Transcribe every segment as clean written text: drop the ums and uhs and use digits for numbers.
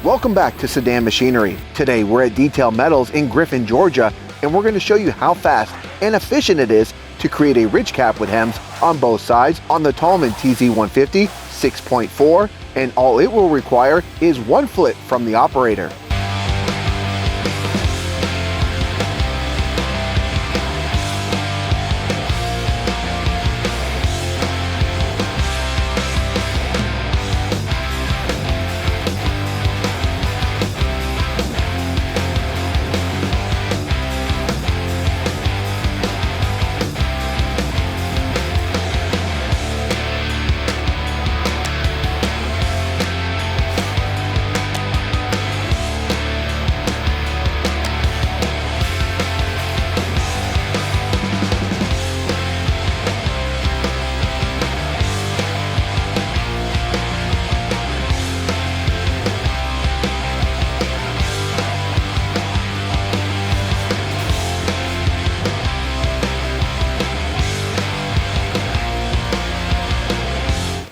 Welcome back to CIDAN Machinery. Today we're at Detail Metals in Griffin, Georgia, and we're going to show you how fast and efficient it is to create a ridge cap with hems on both sides on the Thalmann TZ 150 6.4, and all it will require is one flip from the operator.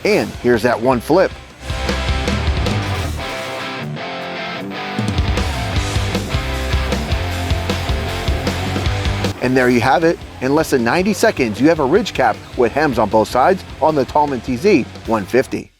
And here's that one flip. And there you have it. In less than 90 seconds, you have a ridge cap with hems on both sides on the Thalmann TZ 150.